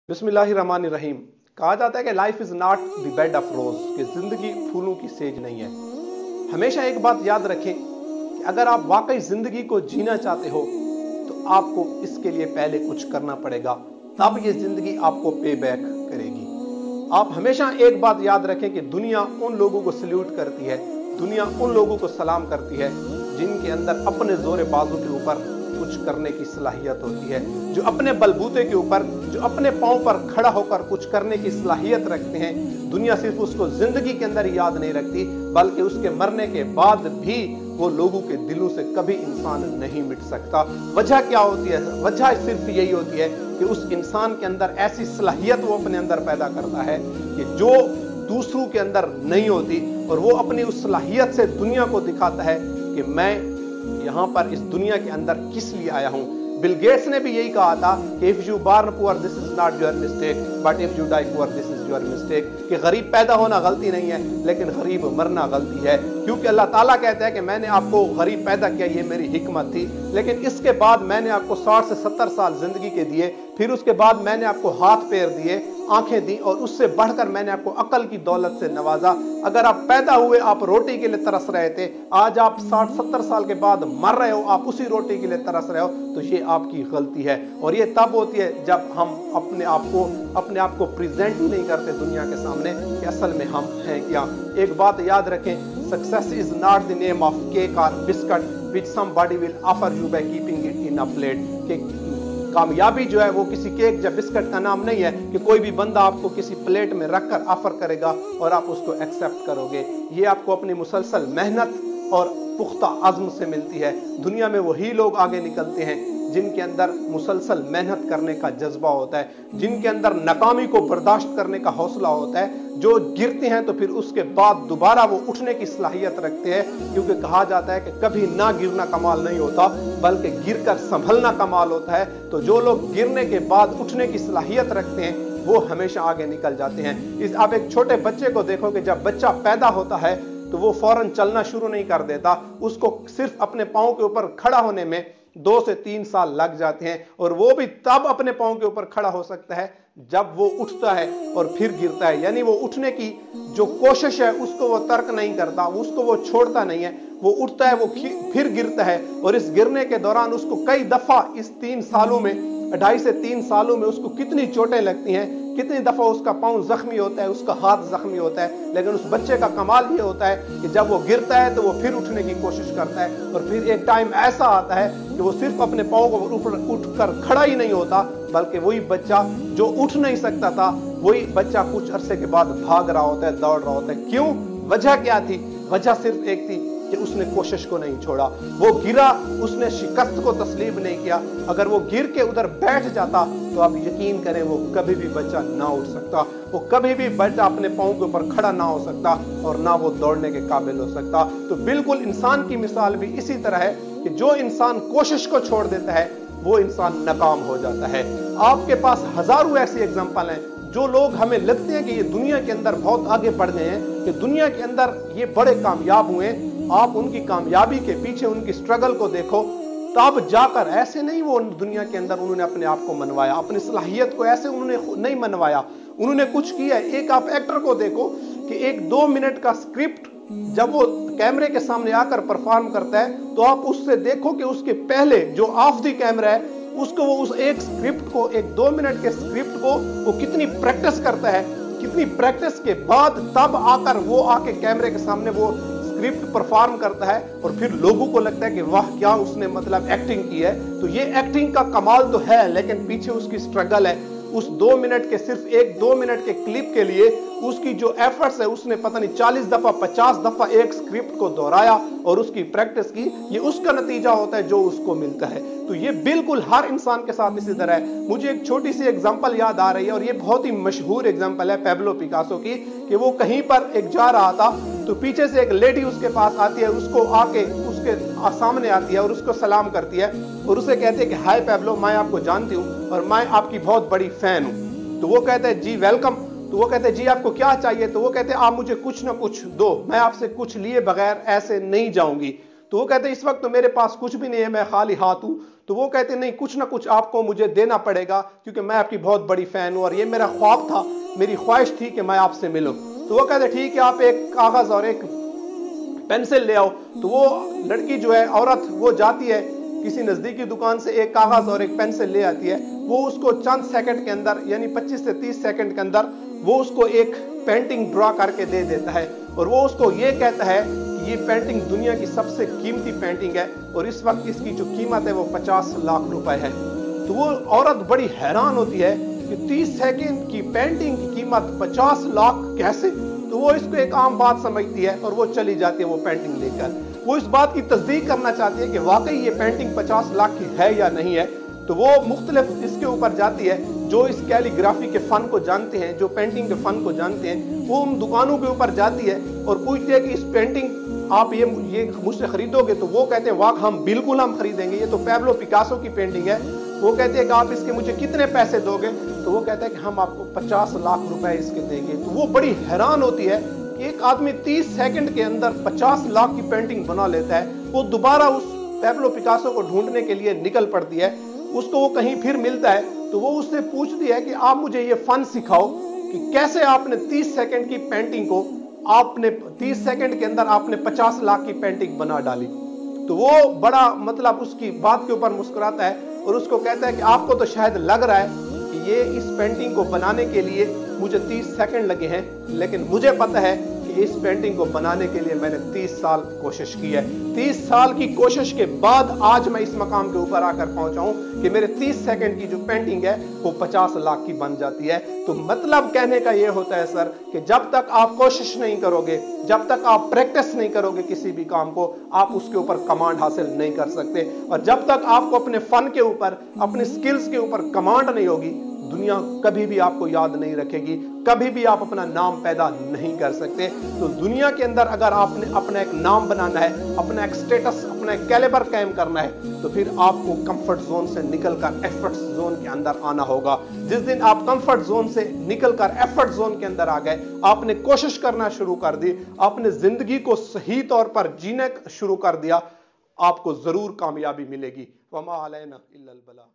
बिस्मिल्लाहिर्रहमानिर्रहीम। कहा जाता है कि life is not the bed of रोज, कि जिंदगी फूलों की सेज नहीं है। हमेशा एक बात याद रखें कि अगर आप वाकई जिंदगी को जीना चाहते हो तो आपको इसके लिए पहले कुछ करना पड़ेगा, तब ये जिंदगी आपको पे बैक करेगी। आप हमेशा एक बात याद रखें कि दुनिया उन लोगों को सल्यूट करती है, दुनिया उन लोगों को सलाम करती है जिनके अंदर अपने जोर बाजू के ऊपर कुछ करने की सलाहियत होती है, जो अपने बलबूते के ऊपर, जो अपने पांव पर खड़ा होकर कुछ करने की सलाहियत रखते हैं। दुनिया सिर्फ उसको जिंदगी के अंदर ही याद नहीं रखती, बल्कि उसके मरने के बाद भी वो लोगों के दिलों से कभी इंसान नहीं मिट सकता। वजह क्या होती है? वजह सिर्फ यही होती है कि उस इंसान के अंदर ऐसी सलाहियत वो अपने अंदर पैदा करता है कि जो दूसरों के अंदर नहीं होती, और वो अपनी उस सलाहियत से दुनिया को दिखाता है कि मैं यहाँ पर इस दुनिया के अंदर किस लिए आया हूँ। बिल गेट्स ने भी यही कहा था कि if you born poor this is not your mistake, but if you die poor this is your mistake, कि गरीब पैदा होना गलती नहीं है, लेकिन गरीब मरना गलती है। क्योंकि अल्लाह ताला कहता है कि मैंने आपको गरीब पैदा किया, ये मेरी हिकमत थी, लेकिन इसके बाद मैंने आपको 60 से 70 साल जिंदगी के दिए, फिर उसके बाद मैंने आपको हाथ पैर दिए, आंखें दी, और उससे बढ़कर मैंने आपको अकल की दौलत से नवाजा। अगर आप पैदा हुए आप रोटी के लिए तरस रहे थे, आज आप 60-70 साल के बाद मर रहे हो, आप उसी रोटी के लिए तरस रहे हो, तो ये आपकी गलती है। और ये तब होती है जब हम अपने आप को प्रेजेंट ही नहीं करते दुनिया के सामने कि असल में हम हैं क्या। एक बात याद रखें, success is not the name of cake और biscuit which somebody will offer you by keeping it in a plate. कामयाबी जो है वो किसी केक या बिस्किट का नाम नहीं है कि कोई भी बंदा आपको किसी प्लेट में रखकर ऑफर करेगा और आप उसको एक्सेप्ट करोगे। ये आपको अपनी मुसलसल मेहनत और पुख्ता अज़्म से मिलती है। दुनिया में वही लोग आगे निकलते हैं जिनके अंदर मुसलसल मेहनत करने का जज्बा होता है, जिनके अंदर नाकामी को बर्दाश्त करने का हौसला होता है, जो गिरते हैं तो फिर उसके बाद दोबारा वो उठने की सलाहियत रखते हैं। क्योंकि कहा जाता है कि कभी ना गिरना कमाल नहीं होता, बल्कि गिरकर संभलना कमाल होता है। तो जो लोग गिरने के बाद उठने की सलाहियत रखते हैं वो हमेशा आगे निकल जाते हैं। आप एक छोटे बच्चे को देखो कि जब बच्चा पैदा होता है तो वो फौरन चलना शुरू नहीं कर देता, उसको सिर्फ अपने पाँव के ऊपर खड़ा होने में 2 से 3 साल लग जाते हैं, और वो भी तब अपने पाँव के ऊपर खड़ा हो सकता है जब वो उठता है और फिर गिरता है। यानी वो उठने की जो कोशिश है उसको वो तर्क नहीं करता, उसको वो छोड़ता नहीं है, वो उठता है, वो फिर गिरता है, और इस गिरने के दौरान उसको कई दफा इस 3 सालों में, 2.5 से 3 सालों में उसको कितनी चोटें लगती हैं, कितनी दफा उसका पाँव जख्मी होता है, उसका हाथ जख्मी होता है। लेकिन उस बच्चे का कमाल ये होता है कि जब वो गिरता है तो वो फिर उठने की कोशिश करता है, और फिर एक टाइम ऐसा आता है कि वो सिर्फ अपने पाँव को उठकर खड़ा ही नहीं होता, बल्कि वही बच्चा जो उठ नहीं सकता था, वही बच्चा कुछ अरसे के बाद भाग रहा होता है, दौड़ रहा होता है। क्यों? वजह क्या थी? वजह सिर्फ एक थी कि उसने कोशिश को नहीं छोड़ा। वो गिरा, उसने शिकस्त को तस्लीम नहीं किया। अगर वो गिर के उधर बैठ जाता तो आप यकीन करें वो कभी भी बच्चा ना उठ सकता, वो कभी भी बच्चा अपने पाँव के ऊपर खड़ा ना हो सकता, और ना वो दौड़ने के काबिल हो सकता। तो बिल्कुल इंसान की मिसाल भी इसी तरह है कि जो इंसान कोशिश को छोड़ देता है वो इंसान नाकाम हो जाता है। आपके पास हजारों ऐसी एग्जाम्पल हैं जो लोग हमें लगते हैं कि ये दुनिया के अंदर बहुत आगे बढ़ गए हैं, कि दुनिया के अंदर ये बड़े कामयाब हुए। आप उनकी कामयाबी के पीछे उनकी स्ट्रगल को देखो, तब जाकर ऐसे नहीं वो दुनिया के अंदर उन्होंने अपने आप को मनवाया, अपनी सलाहियत को ऐसे उन्होंने नहीं मनवाया, उन्होंने कुछ किया। एक आप एक्टर को देखो कि एक 2 मिनट का स्क्रिप्ट जब वो कैमरे के सामने आकर परफॉर्म करता है, तो आप उससे देखो कि उसके पहले जो ऑफ द कैमरा है उसको, वो उस एक स्क्रिप्ट को, एक 2 मिनट के स्क्रिप्ट को वो कितनी प्रैक्टिस करता है, कितनी प्रैक्टिस के बाद तब आकर वो आके कैमरे के सामने वो स्क्रिप्ट परफॉर्म करता है, और फिर लोगों को लगता है कि वाह क्या उसने मतलब एक्टिंग की है। तो ये एक्टिंग का कमाल तो है, लेकिन पीछे उसकी स्ट्रगल है। उस 2 मिनट के, सिर्फ एक 2 मिनट के क्लिप के लिए उसकी जो एफर्ट्स है, उसने पता नहीं 40 दफा 50 दफा एक स्क्रिप्ट को दोहराया और उसकी प्रैक्टिस की, ये उसका नतीजा होता है जो उसको मिलता है। तो ये बिल्कुल हर इंसान के साथ इसी तरह है। मुझे एक छोटी सी एग्जांपल याद आ रही है, और ये बहुत ही मशहूर एग्जांपल है पैब्लो पिकासो की, कि वो कहीं पर एक जा रहा था, तो पीछे से एक लेडी उसके पास आती है, उसको आके उसके सामने आती है और उसको सलाम करती है, और उसे कहती है कि हाय पैब्लो, मैं आपको जानती हूँ और मैं आपकी बहुत बड़ी फैन हूँ। तो वो कहते हैं जी वेलकम। तो वो कहते हैं जी आपको क्या चाहिए? तो वो कहते हैं आप मुझे कुछ ना कुछ दो, मैं आपसे कुछ लिए बगैर ऐसे नहीं जाऊंगी। तो वो कहते हैं इस वक्त तो मेरे पास कुछ भी नहीं है, मैं खाली हाथ हूं। तो वो कहते नहीं, कुछ ना कुछ आपको मुझे देना पड़ेगा क्योंकि मैं आपकी बहुत बड़ी फैन हूं और ये मेरा ख्वाब था, मेरी ख्वाहिश थी कि मैं आपसे मिलूं। तो वो कहते ठीक है, आप एक कागज और एक पेंसिल ले आओ। तो वो लड़की जो है, औरत, वो जाती है किसी नजदीकी दुकान से, एक कागज और एक पेंसिल ले आती है। वो उसको चंद सेकंड के अंदर, यानी 25 से 30 सेकंड के अंदर वो उसको एक पेंटिंग ड्रा करके दे देता है और वो उसको ये कहता है कि ये पेंटिंग दुनिया की सबसे कीमती पेंटिंग है और इस वक्त इसकी जो कीमत है वो 50 लाख रुपए है। तो वो औरत बड़ी हैरान होती है कि 30 सेकंड की पेंटिंग की कीमत 50 लाख कैसे? तो वो इसको एक आम बात समझती है और वो चली जाती है वो पेंटिंग लेकर। वो इस बात की तस्दीक करना चाहती है कि वाकई ये पेंटिंग 50 लाख की है या नहीं है। तो वो मुख्तलिफ इसके ऊपर जाती है, जो इस कैलीग्राफी के फन को जानते हैं, जो पेंटिंग के फन को जानते हैं, वो उन दुकानों के ऊपर जाती है और पूछती है कि इस पेंटिंग आप ये मुझसे खरीदोगे? तो वो कहते हैं वाह, हम बिल्कुल हम खरीदेंगे, ये तो पैब्लो पिकासो की पेंटिंग है। वो कहते हैं कि आप इसके मुझे कितने पैसे दोगे? तो वो कहता है कि हम आपको 50 लाख रुपए इसके देंगे। तो वो बड़ी हैरान होती है कि एक आदमी 30 सेकंड के अंदर 50 लाख की पेंटिंग बना लेता है। वो दोबारा उस पैब्लो पिकासो को ढूंढने के लिए निकल पड़ती है। उसको वो कहीं फिर मिलता है तो वो उससे पूछती है कि आप मुझे ये फन सिखाओ कि कैसे आपने 30 सेकंड की पेंटिंग को, आपने 30 सेकंड के अंदर आपने 50 लाख की पेंटिंग बना डाली। तो वो बड़ा मतलब उसकी बात के ऊपर मुस्कुराता है और उसको कहता है कि आपको तो शायद लग रहा है कि ये इस पेंटिंग को बनाने के लिए मुझे 30 सेकंड लगे हैं, लेकिन मुझे पता है कि इस पेंटिंग को बनाने के लिए मैंने 30 साल कोशिश की है। 30 साल की कोशिश के बाद आज मैं इस मकाम के ऊपर आकर पहुंचा हूं कि मेरे 30 सेकंड की जो पेंटिंग है वो 50 लाख की बन जाती है। तो मतलब कहने का ये होता है सर कि जब तक आप कोशिश नहीं करोगे, जब तक आप प्रैक्टिस नहीं करोगे किसी भी काम को, आप उसके ऊपर कमांड हासिल नहीं कर सकते। और जब तक आपको अपने फन के ऊपर, अपने स्किल्स के ऊपर कमांड नहीं होगी, दुनिया कभी भी आपको याद नहीं रखेगी, कभी भी आप अपना नाम पैदा नहीं कर सकते। तो दुनिया के अंदर अगर आपने अपना एक नाम बनाना है, अपना एक स्टेटस, अपना एक कैलिबर कायम करना है, तो फिर आपको कंफर्ट जोन से निकलकर एफर्ट जोन के अंदर आना होगा। जिस दिन आप कंफर्ट जोन से निकलकर एफर्ट जोन के अंदर आ गए, आपने कोशिश करना शुरू कर दी, आपने जिंदगी को सही तौर पर जीना शुरू कर दिया, आपको जरूर कामयाबी मिलेगी। वमा अलैना इल्लल बला।